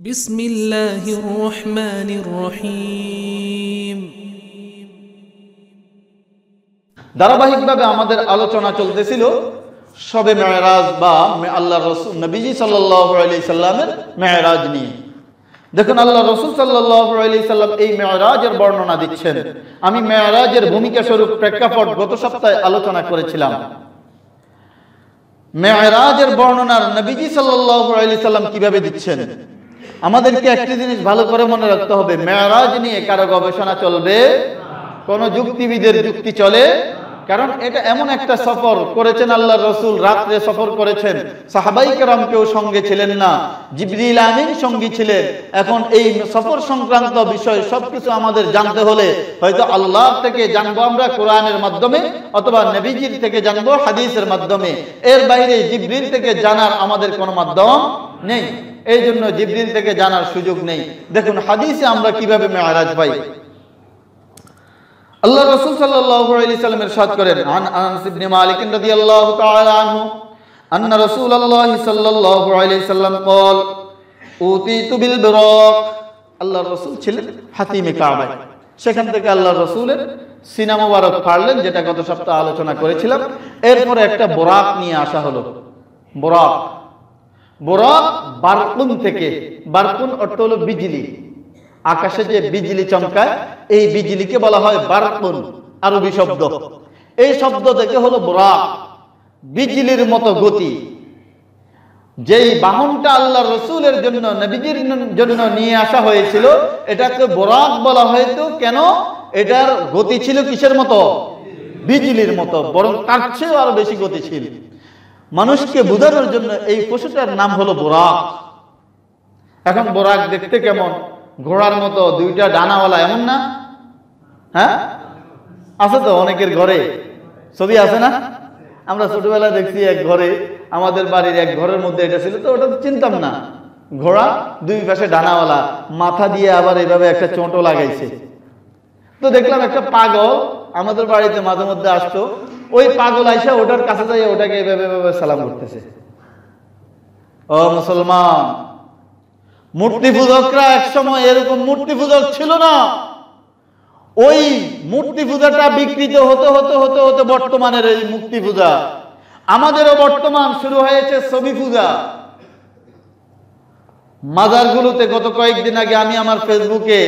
বিসমিল্লাহির রহমানির রহিম। ধারাবাহিকভাবে আমাদের আলোচনা চলতেছিল শবে মেরাজ বা আল্লাহ রসুল নবীজি সাল্লাল্লাহু আলাইহি সাল্লামের মেরাজ নিয়ে। দেখুন, আল্লাহ রসুল সাল্লাল্লাহু আলাইহি সাল্লাম এই মেরাজের বর্ণনা দিচ্ছেন। আমি মেরাজের ভূমিকা স্বরূপ প্রেক্ষাপট গত সপ্তাহে আলোচনা করেছিলাম। মেরাজের বর্ণনার নবীজি সাল্লাল্লাহু আলাইহি সাল্লাম কিভাবে দিচ্ছেন, আমাদেরকে একটি জিনিস ভালো করে মনে রাখতে হবে, মেরাজ নিয়ে কারো গবেষণা চলবে, কোন যুক্তিবিদের যুক্তি চলে, কারণ এটা এমন একটা সফর করেছেন আল্লাহ রসুল, রাত্রে সফর করেছেন, সাহাবাই কেরাম কেউ সঙ্গে ছিলেন না, জিবরিল আমিন সঙ্গী ছিলেন। এখন এই সফর সংক্রান্ত বিষয় সবকিছু আমাদের জানতে হলে হয়তো আল্লাহ থেকে জানবো আমরা কোরআনের মাধ্যমে, অথবা নবীজির থেকে জানবো হাদিসের মাধ্যমে। এর বাইরে জিবরিল থেকে জানার আমাদের কোনো মাধ্যম নেই, এই জন্য জিবরিল থেকে জানার সুযোগ নেই। দেখুন হাদিসে আমরা কিভাবে মেরাজ পাই। আল্লাহ রাসূল সাল্লাল্লাহু আলাইহি সাল্লাম ইরশাদ করেন, আন আনাস ইবনে মালিক রাদিয়াল্লাহু তাআলা আনহু আন্না রাসূলুল্লাহ সাল্লাল্লাহু আলাইহি সাল্লাম قال উতিতু বিল বুরাক। আল্লাহ রাসূল ছিলেন হাতিমে কাবা, সেখান থেকে আল্লাহ রাসূলের সিনা মুবারক ফাড়লেন, যেটা গত সপ্তাহে আলোচনা করেছিলাম। এরপরে একটা বুরাক নিয়ে আসা হলো। বুরাক বারকুন থেকে, বারকুন অর্থ হলো বিজলি, আকাশে যে বিজলি চমকায় এই বিজলিকে বলা হয় বারকুন, আরবি শব্দ। এই শব্দ থেকে হলো বুরাক, বিজলির মতো গতি। যেই বাহনটা আল্লাহ রসুলের জন্য, নবীজির জন্য নিয়ে আসা হয়েছিল, এটাকে বুরাক বলা হয়তো কেন, এটার গতি ছিল কিসের মতো? বিজলির মতো, বরং তার চেয়েও আরো বেশি গতিশীল। মানুষকে বোঝানোর জন্য এই পশুটার নাম হলো বুরাক। এখন বুরাক দেখতে কেমন? ঘোড়ার মতো দুইটা ডানাওয়ালা, এমন না? হ্যাঁ, আছে তো অনেকের ঘরে, ছবি আছে না? আমরা ছোটবেলা দেখছি এক ঘরে, আমাদের বাড়ির এক ঘরের মধ্যে এটা ছিল, তো ওটা চিনতাম না। ঘোড়া দুই পাশে ডানাওয়ালা, মাথা দিয়ে আবার এইভাবে একটা চোঁটো লাগাইছে। তো দেখলাম একটা পাগল আমাদের বাড়িতে মাঝে মধ্যে আসতো, ওই পাগল আইসা ওটার কাছে যাই ওটাকে এভাবে সালাম করতেছে। ও মুসলমান, মূর্তি পূজকরা এক সময় এরকম মূর্তি পূজক ছিল না। ওই মূর্তি পূজাটা বিকৃত হতে হতে হতে হতে বর্তমানের এই মূর্তি পূজা। আমাদেরও বর্তমান শুরু হয়েছে ছবি পূজা। মাজারগুলোতে গত কয়েকদিন আগে আমি আমার ফেসবুকে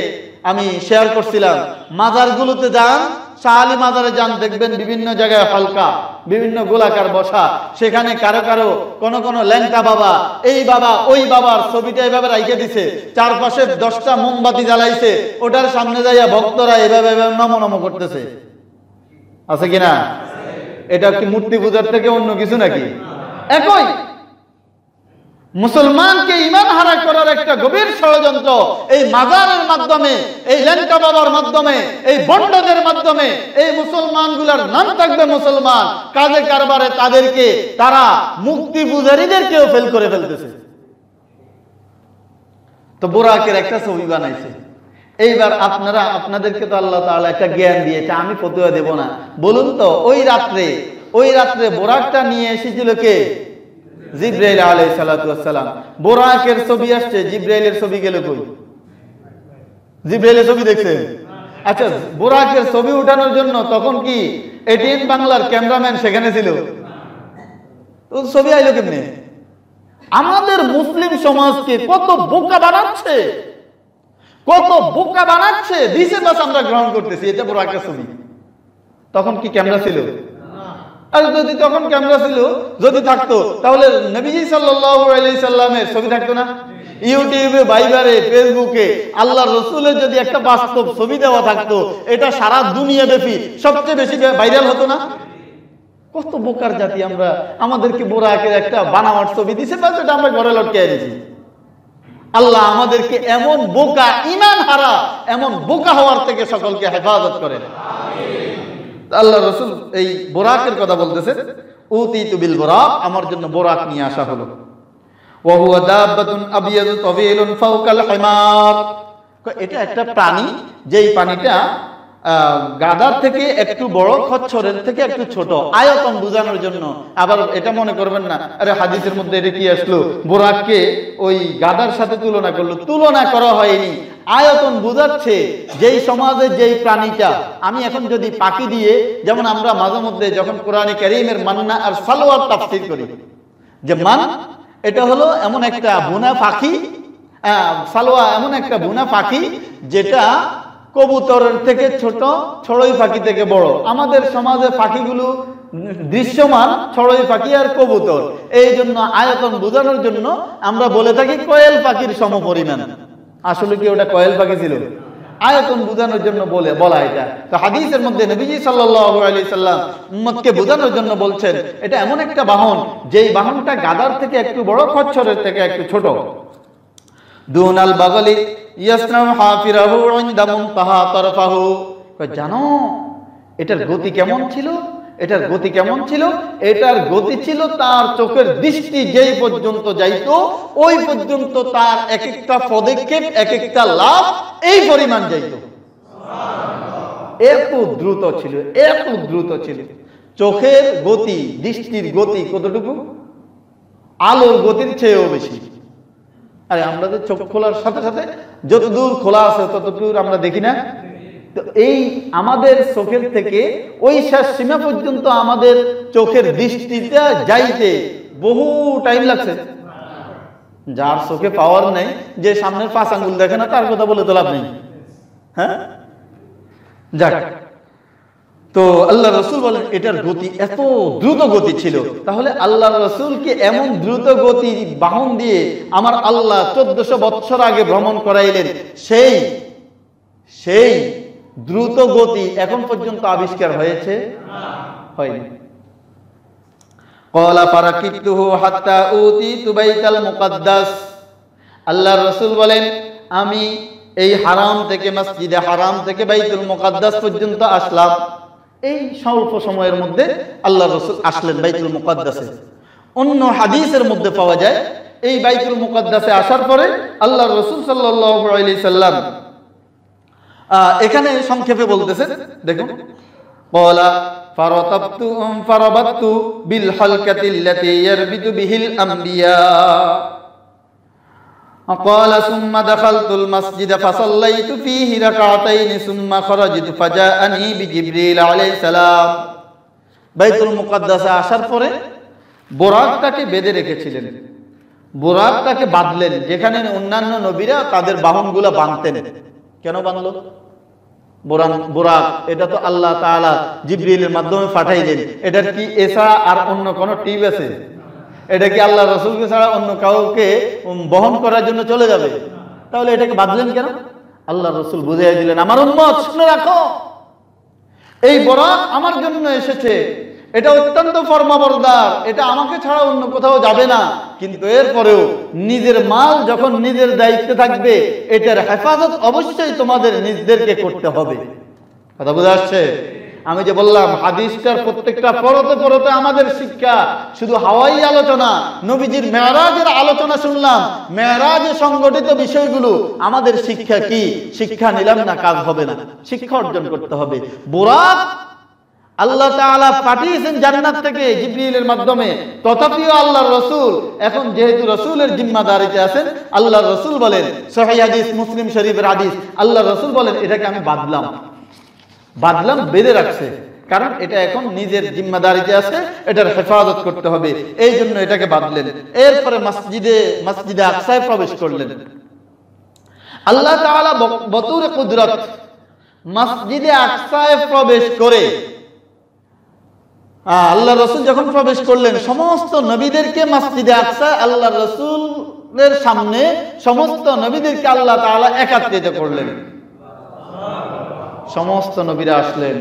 আমি শেয়ার করছিলাম, মাজারগুলোতে যান, শাহ আলী মাজারে যান, দেখবেন বিভিন্ন জায়গায় হালকা, বিভিন্ন গোলাকার বসা, সেখানে কারো কারো কোন কোন ল্যাংটা বাবা, এই বাবা ওই বাবার ছবিটা এইভাবে রাইখে দিছে, চারপাশে 10টা মোমবাতি জ্বালাইছে, ওটার সামনে যাইয়া ভক্তরা এভাবে নম নম করতেছে। আছে কিনা? এটা কি মূর্তি পূজার থেকে অন্য কিছু নাকি? একই। মুসলমানকে ঈমান হারা করার একটা গভীর ষড়যন্ত্র এই মাজারের মাধ্যমে, এই ল্যাংটা বাবার মাধ্যমে, এই বন্ডদের মাধ্যমে। এই মুসলমানগুলার নাম থাকবে মুসলমান, কাজে কারবারে তাদেরকে, তারা মুক্তি পূজারীদেরকেও ফেল করে ফেলতেছে। তো বুরাকের একটা ছবি বানাইছে। এইবার আপনারা, আপনাদেরকে তো আল্লাহ তাআলা একটা জ্ঞান দিয়েছে, আমি ফতোয়া দেব না। বলুন তো, ওই রাত্রে বুরাকটা নিয়ে এসেছিল কে? জিবরাইল আলাইহিস সালাতু ওয়াস সালাম। বুরাকের ছবি আসছে, জিবরাইলের ছবি গেল কই? জিবরাইলের ছবি দেখছেন? আচ্ছা, বুরাকের ছবি উঠানোর জন্য তখন কি এটিএন বাংলার ক্যামেরাম্যান সেখানে ছিল? তো ছবি আইলো কেমনে? আমাদের মুসলিম সমাজকে কত বোকা বানাচ্ছে, কত বোকা বানাচ্ছে, দিছে বাস আমরা গ্রহণ করতেছি এটা বুরাকের ছবি। তখন কি ক্যামেরা ছিল? আর যদি তখন ক্যামেরা ছিল, যদি থাকতো, তাহলে নবীজি সাল্লাল্লাহু আলাইহি সাল্লামের ছবি থাকতো না? ইউটিউবে, ভাইবারে, ফেসবুকে আল্লাহর রাসূলের যদি একটা বাস্তব ছবি দেওয়া থাকতো, এটা সারা দুনিয়া ব্যাপী সবচেয়ে বেশি ভাইরাল হতো না? কত বোকার জাতি আমরা! আমাদেরকে বুরাকের একটা বানাওয়ার ছবি দিছে, বাস এটা আমরা ঘরে লটকে দিয়েছি। আল্লাহ আমাদেরকে এমন বোকা, ঈমান হারা, এমন বোকা হওয়ার থেকে সকলকে হেফাজত করেন। আল্লাহ রাসূল এই বুরাকের কথা বলতেছে, উতিতু বিল বুরাক, আমার জন্য বুরাক নিয়ে আসা হলো। ওয়া হুয়া দাব্বাতুন আবিয়াদু তাওয়িলুন ফাওকাল হিমার। এটা একটা প্রাণী, যেই প্রাণীটা গাদার থেকে একটু বড়, খচ্চরের থেকে একটু ছোট, আয়তন বোঝানোর জন্য। আবার এটা মনে করবেন না আরে হাদিসের মধ্যে এটা কি আসলো, বোরাককে ওই গাদার সাথে তুলনা করলো, তুলনা করা হয়নি, আয়তন বোঝাচ্ছে যেই সমাজে যেই প্রাণীটা। আমি এখন যদি পাখি দিয়ে, যেমন আমরা মাঝে মধ্যে যখন কোরআনে কারীমের মান্না আর সালোয়ার তাফসীর করি, যে মান এটা হলো এমন একটা বুনা পাখি, সালোয়া এমন একটা বুনা পাখি যেটা কবুতরের থেকে ছোট, চড়ুই পাখি থেকে বড়। আমাদের সমাজে পাখিগুলো দৃশ্যমান চড়ুই পাখি আর কবুতর, এই জন্য আয়তন বোঝানোর জন্য আমরা বলে থাকি কোয়েল পাখির সমপরিমাণ। আসলে কি ওটা কোয়েল পাখি ছিল? আয়তন বোঝানোর জন্য বলা এটা। তো হাদিসের মধ্যে নবীজি সাল্লাল্লাহু আলাইহি সাল্লাম উম্মতকে বোঝানোর জন্য বলছেন এটা এমন একটা বাহন যেই বাহনটা গাদার থেকে একটু বড়, খচ্চরের থেকে একটু ছোট। দুনাল বাগলি ইয়াসনাউ হাফিরাহু ইনদা মুনতাহা তারফাহু। জানো এটার গতি কেমন ছিল? এটার গতি কেমন ছিল? এটার গতি ছিল তার চোখের দৃষ্টি যেই পর্যন্ত যাইতো ওই পর্যন্ত তার এক একটা পদক্ষেপ, এক একটা লাভ এই পরিমাণ যাইতো। এত দ্রুত ছিল, এত দ্রুত ছিল। চোখের গতি, দৃষ্টির গতি কতটুকু? আলোর গতির চেয়েও বেশি। আরে আমরা যে চোখ খোলার সাথে সাথে যতদূর খোলা আছে ততদূর আমরা দেখি না? তো এই আমাদের চোখের থেকে ওই শেষ সীমা পর্যন্ত আমাদের চোখের দৃষ্টিটা যাইতে বহু টাইম লাগছে। যার চোখে পাওয়ার নেই, যে সামনের 5 আঙ্গুল দেখে না, তার কথা বলে তো লাভ নেই। হ্যাঁ, যাক। তো আল্লাহ রাসূল বলেন এটার গতি এত দ্রুত গতি ছিল। তাহলে আল্লাহ রাসূলকে এমন দ্রুত গতি বাহন দিয়ে আমার আল্লাহ 1400 বছর আগে ভ্রমণ করাইলেন, সেই দ্রুত গতি এখন পর্যন্ত আবিষ্কার হয়েছে? হয়নি। ক্বালা ফারাকিতুহু হাত্তা উতিতু বাইতাল মুকাদ্দাস। আল্লাহ রাসূল বলেন আমি এই হারাম থেকে, মসজিদে হারাম থেকে বাইতুল মুকাদ্দাস পর্যন্ত আসলাম। এই স্বল্প সময়ের মধ্যে আল্লাহ রাসূল আসলেন বাইতুল মুকাদ্দাসে। অন্য হাদিসের মধ্যে পাওয়া যায় এই বাইতুল মুকাদ্দাসে আসার পরে আল্লাহ রাসূল সাল্লাল্লাহু আলাইহি সাল্লাম এখানে সংক্ষেপে বলতেছেন, দেখুন, ক্বালা ফারাবাতু বিল হালকাতিল্লাতী ইয়ারবিতু বিহিল আমবিয়া। قال ثم دخلت المسجد فصليت فيه ركعتين ثم خرجت فجاءني بجبريل عليه السلام। বাইতুল মুকাদ্দাসে আসার পরে বোরাকটাকে বেঁধে রেখেছিলেন, বোরাকটাকে বাঁধলেন, যেখানে অন্যান্য নবীরা তাদের বাহনগুলো বাঁধতেন। কেন বাঁধলো? বোরাক এটা তো আল্লাহ তাআলা জিবরিলের মাধ্যমে পাঠাইলেন। এটার কি এছাড়া আর অন্য কোনো টিপ আছে? এটা কি আল্লাহ রাসূলকে ছাড়া অন্য কাউকে বহন করার জন্য চলে যাবে? তাহলে এটাকে বাঁধলেন কেন? আল্লাহ রাসূল বুঝিয়ে দিলেন, আমার উম্মত শুনে রাখো, এই বোরাক আমার জন্য এসেছে, এটা অত্যন্ত ফরমাবরদার, এটা আমাকে ছাড়া অন্য কোথাও যাবে না। কিন্তু এরপরেও নিজের মাল যখন নিজের দায়িত্বে থাকবে, এটার হেফাজত অবশ্যই তোমাদের নিজদেরকে করতে হবে। কথা বুঝা আসছে? আমি যে বললাম হাদিসটার প্রত্যেকটা পরতে পরতে আমাদের শিক্ষা, শুধু হাওয়াই আলোচনা, নবীজির মেরাজের আলোচনা শুনলাম, মেরাজে সংগঠিত বিষয়গুলো আমাদের শিক্ষা কি? শিক্ষা নিলাম না, কাজ হবে না, শিক্ষা অর্জন করতে হবে। বোরাক আল্লাহ তাআলা পাঠিয়েছেন জান্নাত থেকে জিবরিলের মাধ্যমে, তথাপিও আল্লাহর রাসূল এখন যেহেতু রাসূলের জিম্মাদারিতে আছেন, আল্লাহর রাসূল বলেন, সহিহ হাদিস, মুসলিম শরীফের হাদিস, আল্লাহর রাসূল বলেন এটাকে আমি বাঁধলাম, বেঁধে রাখছে, কারণ এটা এখন নিজের জিম্মাদারিতে আছে, এটার হেফাজত করতে হবে, এই জন্য এটাকে বাঁধলেন। এরপরে মসজিদে আকসায় প্রবেশ করলেন। আল্লাহ তাআলা বতুরে কুদরত মসজিদে আকসায় প্রবেশ করে আল্লাহ রাসূল যখন প্রবেশ করলেন, সমস্ত নবীদেরকে মসজিদে আকসায় আল্লাহ রাসূলের সামনে সমস্ত নবীদেরকে আল্লাহ তাআলা একত্রিত করলেন। সমস্ত নবীরা আসলেন,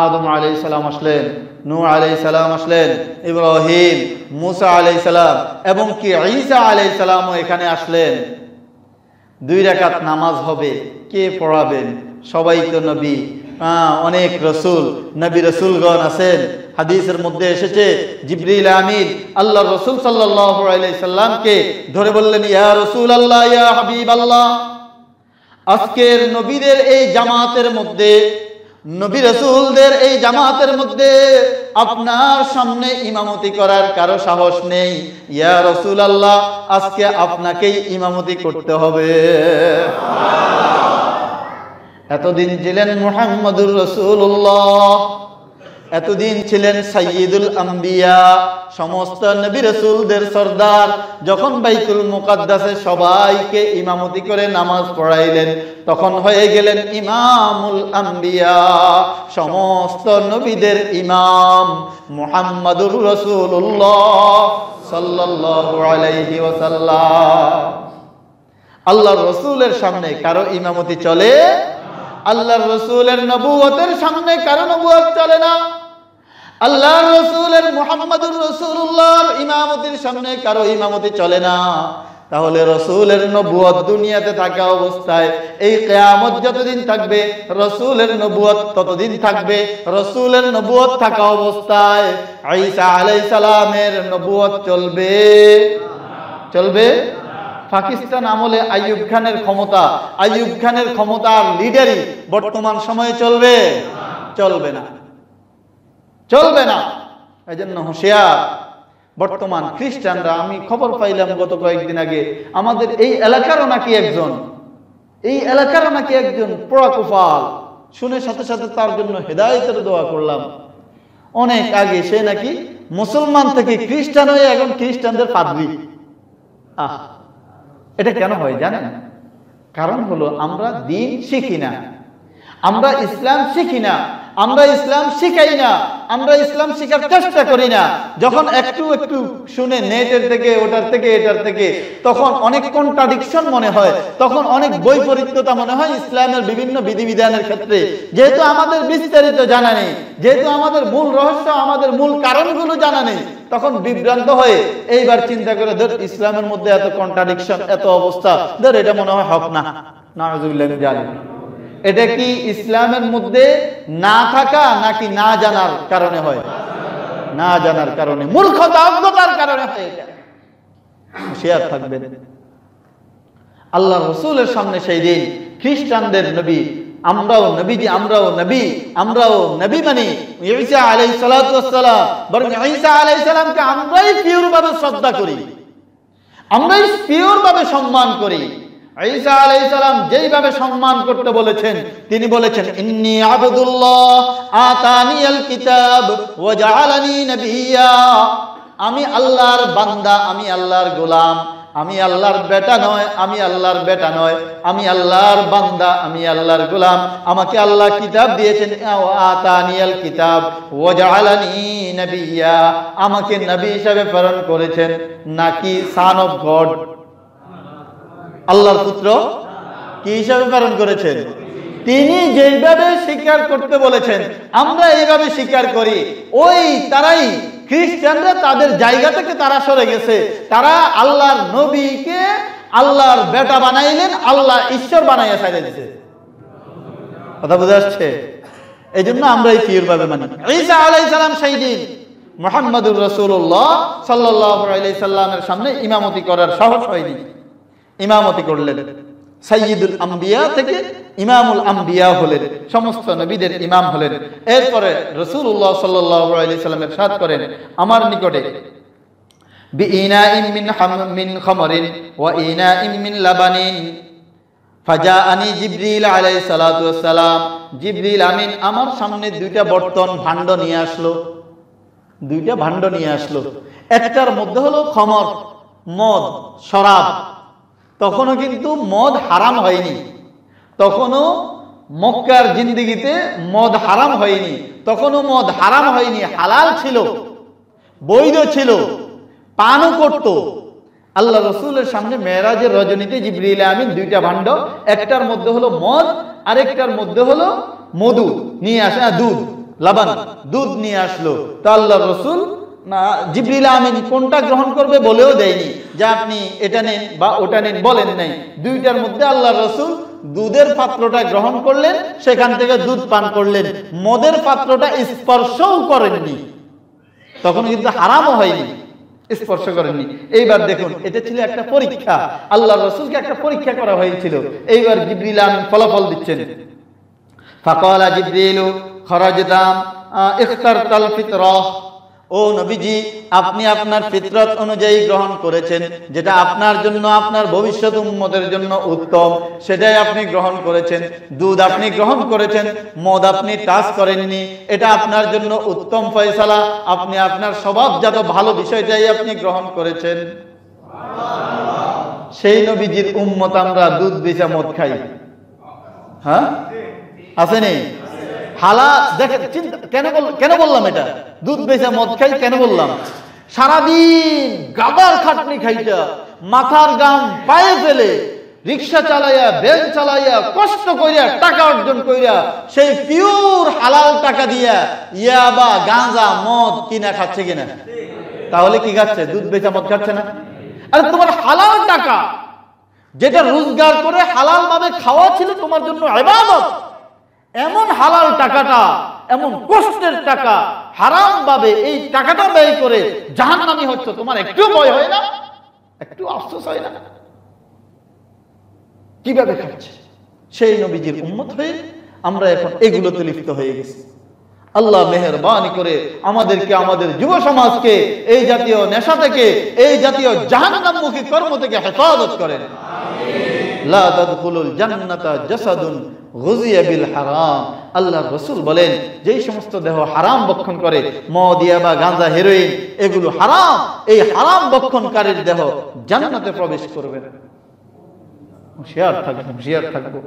আদম আলাইহিস সালাম আসলেন, নূহ আলাইহিস সালাম আসলেন, ইব্রাহিম, মুসা আলাইহিস সালাম এবং কি ঈসা আলাইহিস সালামও এখানে আসলেন। 2 রাকাত নামাজ হবে, কে পড়াবেন? সবাই তো নবী, অনেক রাসূল, নবী রাসূলগণ আছেন। হাদিসের মধ্যে এসেছে জিবরিল আমিন আল্লাহ রাসূল সাল্লাল্লাহু আলাইহি সাল্লামকে ধরে বললেন, ইয়া রাসূলুল্লাহ, ইয়া হাবিবাল্লাহ, আজকের নবীদের এই জামাতের মধ্যে নবী রাসূলদের এই জামাতের মধ্যে আপনার সামনে ইমামতি করার কারো সাহস নেই, ইয়া রাসূলুল্লাহ আজকে আপনাকেই ইমামতি করতে হবে। এতদিন ছিলেন মুহাম্মদুর রাসূলুল্লাহ, এতদিন ছিলেন সাইয়্যিদুল আম্বিয়া, সমস্ত নবী রাসূলদের সরদার। যখন বাইতুল মুকাদ্দাসে সবাইকে ইমামতি করে নামাজ পড়াইলেন, তখন হয়ে গেলেন ইমামুল আম্বিয়া, সমস্ত নবীদের ইমাম মুহাম্মদুর রাসূলুল্লাহ সাল্লাল্লাহু আলাইহি ওয়াসাল্লাম। আল্লাহর রাসূলের সামনে কারো ইমামতি চলে? আল্লাহর রাসূলের নবুয়তের সামনে কারো নবুয়ত চলে না। আল্লাহর রাসূলের মুহাম্মদুর রাসূলুল্লাহর ইমামতির সামনে কারো ইমামতি চলে না। তাহলে রাসূলের নবুয়ত দুনিয়াতে থাকা অবস্থায়, এই কিয়ামত যতদিন থাকবে রাসূলের নবুয়ত ততদিন থাকবে। রাসূলের নবুয়ত থাকা অবস্থায় ঈসা আলাইহিস সালামের নবুয়ত চলবে? চলবে? পাকিস্তান আমলে আইয়ুব খানের ক্ষমতা, আইয়ুব খানের ক্ষমতার লিডারই বর্তমান সময়ে চলবে? চলবে না, চলবে না। এই জন্য হুঁশিয়ার। বর্তমান খ্রিস্টানরা, আমি খবর পাইলাম গত কয়েকদিন আগে, আমাদের এই এলাকারও নাকি একজন পোড়াকুফাল, শুনে সাথে সাথে তার জন্য হেদায়েতের দোয়া করলাম। অনেক আগে সে নাকি মুসলমান থেকে খ্রিস্টান হয়ে এখন খ্রিস্টানদের পাদ্রী। এটা কেন হয় জানেন? কারণ হলো আমরা দ্বীন শিখি না, আমরা ইসলাম শিখি না, আমরা ইসলাম শিখাই না, আমরা ইসলাম শিখার চেষ্টা করি না। যখন একটু একটু শুনে নেটের থেকে, ওটার থেকে, এটার থেকে, তখন অনেক কন্ট্রাডিকশন মনে হয়, তখন অনেক বৈপরীত্যতা মনে হয় ইসলামের বিভিন্ন বিধিবিধানের ক্ষেত্রে। যেহেতু আমাদের বিস্তারিত জানা নেই, যেহেতু আমাদের মূল রহস্য, আমাদের মূল কারণগুলো জানা নেই, তখন বিভ্রান্ত হয়ে এইবার চিন্তা করে ধর ইসলামের মধ্যে এত কন্ট্রাডিকশন, এত অবস্থা, ধর এটা মনে হয় হক না। নাউযুবিল্লাহি মিন যালিক। এটা কি ইসলামের মধ্যে না থাকা নাকি না জানার কারণে হয়? না জানার কারণে, মূর্খতা, অজ্ঞতার কারণে হয়। এটা হুঁশিয়ার থাকবেন। আল্লাহ রাসূলের সামনে সেই দিন খ্রিস্টানদের নবী, আমরাও নবীজি, আমরাও নবী মানি ঈসা আলাইহিস সালাতু ওয়াস সালাম, বরং ঈসা আলাইহিস সালামকে আমরাই পিওর ভাবে শ্রদ্ধা করি, আমরাই পিওর ভাবে সম্মান করি। ঈসা আলাইহিস সালাম যেইভাবে সম্মান করতে বলেছেন, তিনি বলেছেন ইন্নী আবদুল্লাহ আতানিয়াল কিতাব ওয়া জাআলানি নবিয়্যা, আমি আল্লাহর বান্দা, আমি আল্লাহর গোলাম, আমি আল্লাহর বেটা নয়, আমি আল্লাহর বেটা নয়, আমি আল্লাহর বান্দা, আমি আল্লাহর গোলাম। আমাকে আল্লাহ কিতাব দিয়েছেন, আতানিয়াল কিতাব ওয়া জাআলানি নবিয়্যা, আমাকে নবী হিসেবে প্রেরণ করেছেন। নাকি সান অফ গড, আল্লাহর পুত্র কি হিসাবে প্রেরণ করেছেন? তিনি যেভাবে স্বীকার করতে বলেছেন আমরা এইভাবে স্বীকার করি। ওই তারাই খ্রিস্টানরা তাদের জায়গা থেকে তারা সরে গেছে, তারা আল্লাহর নবীকে আল্লাহর বেটা বানাইলেন, আল্লাহ ঈশ্বর বানাইয়া ছাইড়ে দিয়েছে। কথা বুঝে আসছে? এই জন্য আমরা এই পিওর ভাবে মানি। ঈসা আলাইহিস সালাম সেই দিন মুহাম্মদুর রাসূলুল্লাহ সাল্লাল্লাহু আলাইহি সাল্লামের সামনে ইমামতি করার সাহস হয়নি, ইমামতি করলেন। সাইয়্যিদুল আম্বিয়া থেকে ইমামুল আম্বিয়া হলেন, সমস্ত নবীদের ইমাম হলেন। এরপরে রাসূলুল্লাহ সাল্লাল্লাহু আলাইহি সাল্লাম ইরশাদ করেন, আমার নিকটে বিইনাইন মিন খামরিন ওয়া ইনাইন মিন লাবানিন ফাজাআনি জিবরিল আলাইহিস সালাতু ওয়াস সালাম, জিবরিল আমিন আমার সামনে দুইটা বর্তন ভাণ্ড নিয়ে আসলো, দুইটা ভাণ্ড নিয়ে আসলো। একটার মধ্যে হলো খমর, মদ, শরাব। তখনও কিন্তু মদ হারাম হয়নি, তখনও মক্কার জিন্দেগিতে মদ হারাম হয়নি, তখনও মদ হারাম হয়নি, হালাল ছিল, বৈধ ছিল, পানও করত। আল্লাহ রাসূলের সামনে মেরাজের রজনীতে জিবরিল আমিন দুইটা ভাণ্ড, একটার মধ্যে হলো মদ, আরেকটার মধ্যে হলো মধু নিয়ে আসে, দুধ, লাবান, দুধ নিয়ে আসলো। তো আল্লাহ রাসূল না জিবরিল আমিন কোনটা গ্রহণ করবে বলেও দেয়নি, যে আপনি এটা নেন বা ওটা নেন, বলেন নাই। দুইটার মধ্যে আল্লাহ রাসূল দুধের পাত্রটা গ্রহণ করলেন, সেখান থেকে দুধ পান করলেন, মদের পাত্রটা স্পর্শও করেননি, তখন কিন্তু হারামও হয়নি, স্পর্শ করেননি। এইবার দেখুন, এটা ছিল একটা পরীক্ষা, আল্লাহ রাসূলকে একটা পরীক্ষা করা হয়েছিল। এইবার জিবরিল আমিন ফলাফল দিচ্ছেন। ফাকালা জিবরিলু খরাজতাম ইখতারতাল ফিতরাহ, ও নবীজি আপনি আপনার ফিতরত অনুযায়ী গ্রহণ করেছেন, যেটা আপনার জন্য আপনার ভবিষ্যৎ উম্মতের জন্য উত্তম সেটাই আপনি গ্রহণ করেছেন। দুধ আপনি গ্রহণ করেছেন, মদ আপনি টাচ করেননি, এটা আপনার জন্য উত্তম ফয়সালা। আপনি আপনার স্বভাবজাত ভালো বিষয়টাই আপনি গ্রহণ করেছেন। সেই নবীজির উম্মত আমরা দুধ বেচা মদ খাই, হ্যাঁ আসেনি? হালাল দেখেন, চিন্তা কেন বললাম এটা? দুধ বেচা মদ খাই কেন বললাম? সারাদিন গাদার খাটনি খাইটা মাথার গাম পায়ে ফেলে রিক্সা চালাইয়া ভ্যান চালাইয়া কষ্ট কইরা টাকা অর্জন কইরা সেই পিওর হালাল টাকা দিয়া ইয়াবা গাঁজা মদ কিনা খাচ্ছে কিনা? তাহলে কি খাচ্ছে? দুধ বেচা মদ খাচ্ছে না? আরে তোমার হালাল টাকা যেটা রোজগার করে হালাল ভাবে খাওয়া ছিল তোমার জন্য ইবাদত, এমন হালাল টাকাটা, এমন কষ্টের টাকা হারাম ভাবে এই টাকাটা ব্যয় করে জাহান্নামী হচ্ছে, তোমার একটু ভয় হয় না? একটু আফসোস হয় না? কিভাবে খাচ্ছে? সেই নবীজির উম্মত হয়ে আমরা এখন এগুলোতে লিপ্ত হয়ে গেছি। আল্লাহ মেহেরবানি করে আমাদেরকে, আমাদের যুব সমাজকে এই জাতীয় নেশা থেকে, এই জাতীয় জাহান্নামমুখী কর্ম থেকে হেফাজত করেন। লা তাদখুলুল জান্নাতা জাসাদুন গুযিয়া বিল হারাম। আল্লাহর রাসূল বলেন, যেই সমস্ত দেহ হারাম ভক্ষণ করে, মদ, ইয়াবা, গাঁজা, হেরোইন এগুলো হারাম, এই হারাম ভক্ষণকারীর দেহ জান্নাতে প্রবেশ করবে না। হুঁশিয়ার থাকবো।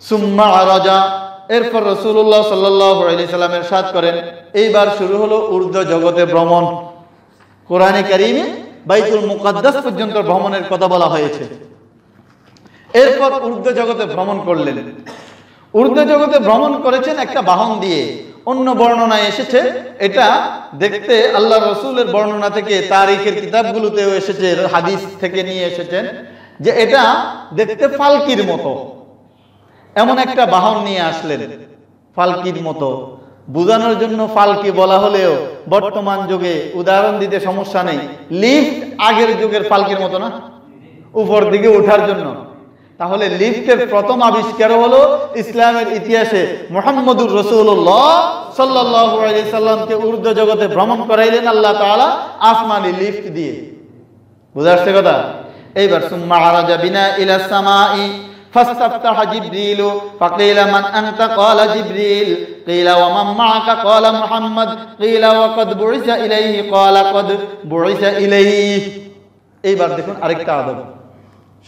সুম্মা আরাজা, এরপর রাসূলুল্লাহ সাল্লাল্লাহু আলাইহি সাল্লাম ইরশাদ করেন, এইবার শুরু হলো ঊর্ধ্ব জগতে ভ্রমণ। কোরআনে কারীমে বাইতুল মুকাদ্দাস পর্যন্ত ভ্রমণের কথা বলা হয়েছে। এরপর ঊর্ধ্ব জগতে ভ্রমণ করলেন। ঊর্ধ্ব জগতে ভ্রমণ করেছেন একটা বাহন দিয়ে। অন্য বর্ণনায় এসেছে, এটা দেখতে আল্লাহ রাসূলের বর্ণনা থেকে তারিখের কিতাবগুলোতেও এসেছে, হাদিস থেকে নিয়ে এসেছেন যে এটা দেখতে ফালকির মতো। এমন একটা বাহন নিয়ে আসলেন ফালকির মতো। বোঝানোর জন্য ফালকি বলা হলেও বর্তমান যুগে উদাহরণ দিতে সমস্যা নেই। লিফট আগের যুগের ফালকির মতো না, উপর দিকে ওঠার জন্য। তাহলে লিফটের প্রথম আবিষ্কার হলো ইসলামের ইতিহাসে মুহাম্মদুর রাসূলুল্লাহ সাল্লাল্লাহু আলাইহি সাল্লামকে ঊর্ধ্ব জগতে ভ্রমণ করাইলেন আল্লাহ তাআলা আসমানি লিফট দিয়ে। বুঝা আসছে কথা? এইবার সুম্মা আরাজা বিনা ইলা সামাই ফাস্তাফতাহ জিবরিল ফাকিলা মান আনতা ক্বালা জিবরিল কিলা ওয়া মান মাআকা ক্বালা মুহাম্মদ কিলা ওয়া কদ বুইসা ইলাইহি ক্বালা কদ বুইসা ইলাইহি। এইবার দেখুন আরেকটা আদব।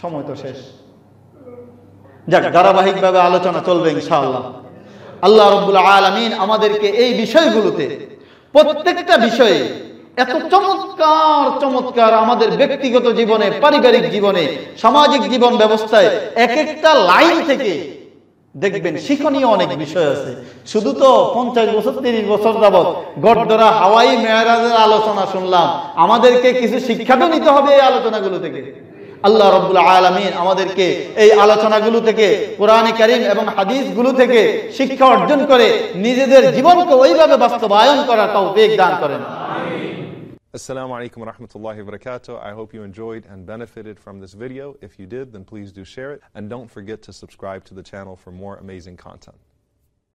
সময় তো শেষ, যাক ধারাবাহিকভাবে আলোচনা চলবে ইনশাআল্লাহ। আল্লাহ রাব্বুল আলামিন আমাদেরকে এই বিষয়গুলোতে, প্রত্যেকটা বিষয়ে এত চমৎকার আমাদের ব্যক্তিগত জীবনে, পারিবারিক জীবনে, সামাজিক জীবন ব্যবস্থায় এক একটা লাইন থেকে দেখবেন শিক্ষণীয় অনেক বিষয় আছে। শুধু তো 50 বছর 30 বছর যাবত গড়দরা হাওয়াই মেরাজের আলোচনা শুনলাম, আমাদেরকে কিছু শিক্ষা তো নিতে হবে এই আলোচনাগুলো থেকে। আল্লাহ রাব্বুল আলামিন আমাদেরকে এই আলোচনাগুলো থেকে, কোরআনে কারীম এবং হাদিসগুলো থেকে শিক্ষা অর্জন করে নিজেদের জীবনকে ওইভাবে বাস্তবায়ন করার তৌফিক দান করেন। Assalamu alaikum wa rahmatullahi wa barakatuh. I hope you enjoyed and benefited from this video. If you did, then please do share it. And don't forget to subscribe to the channel for more amazing content.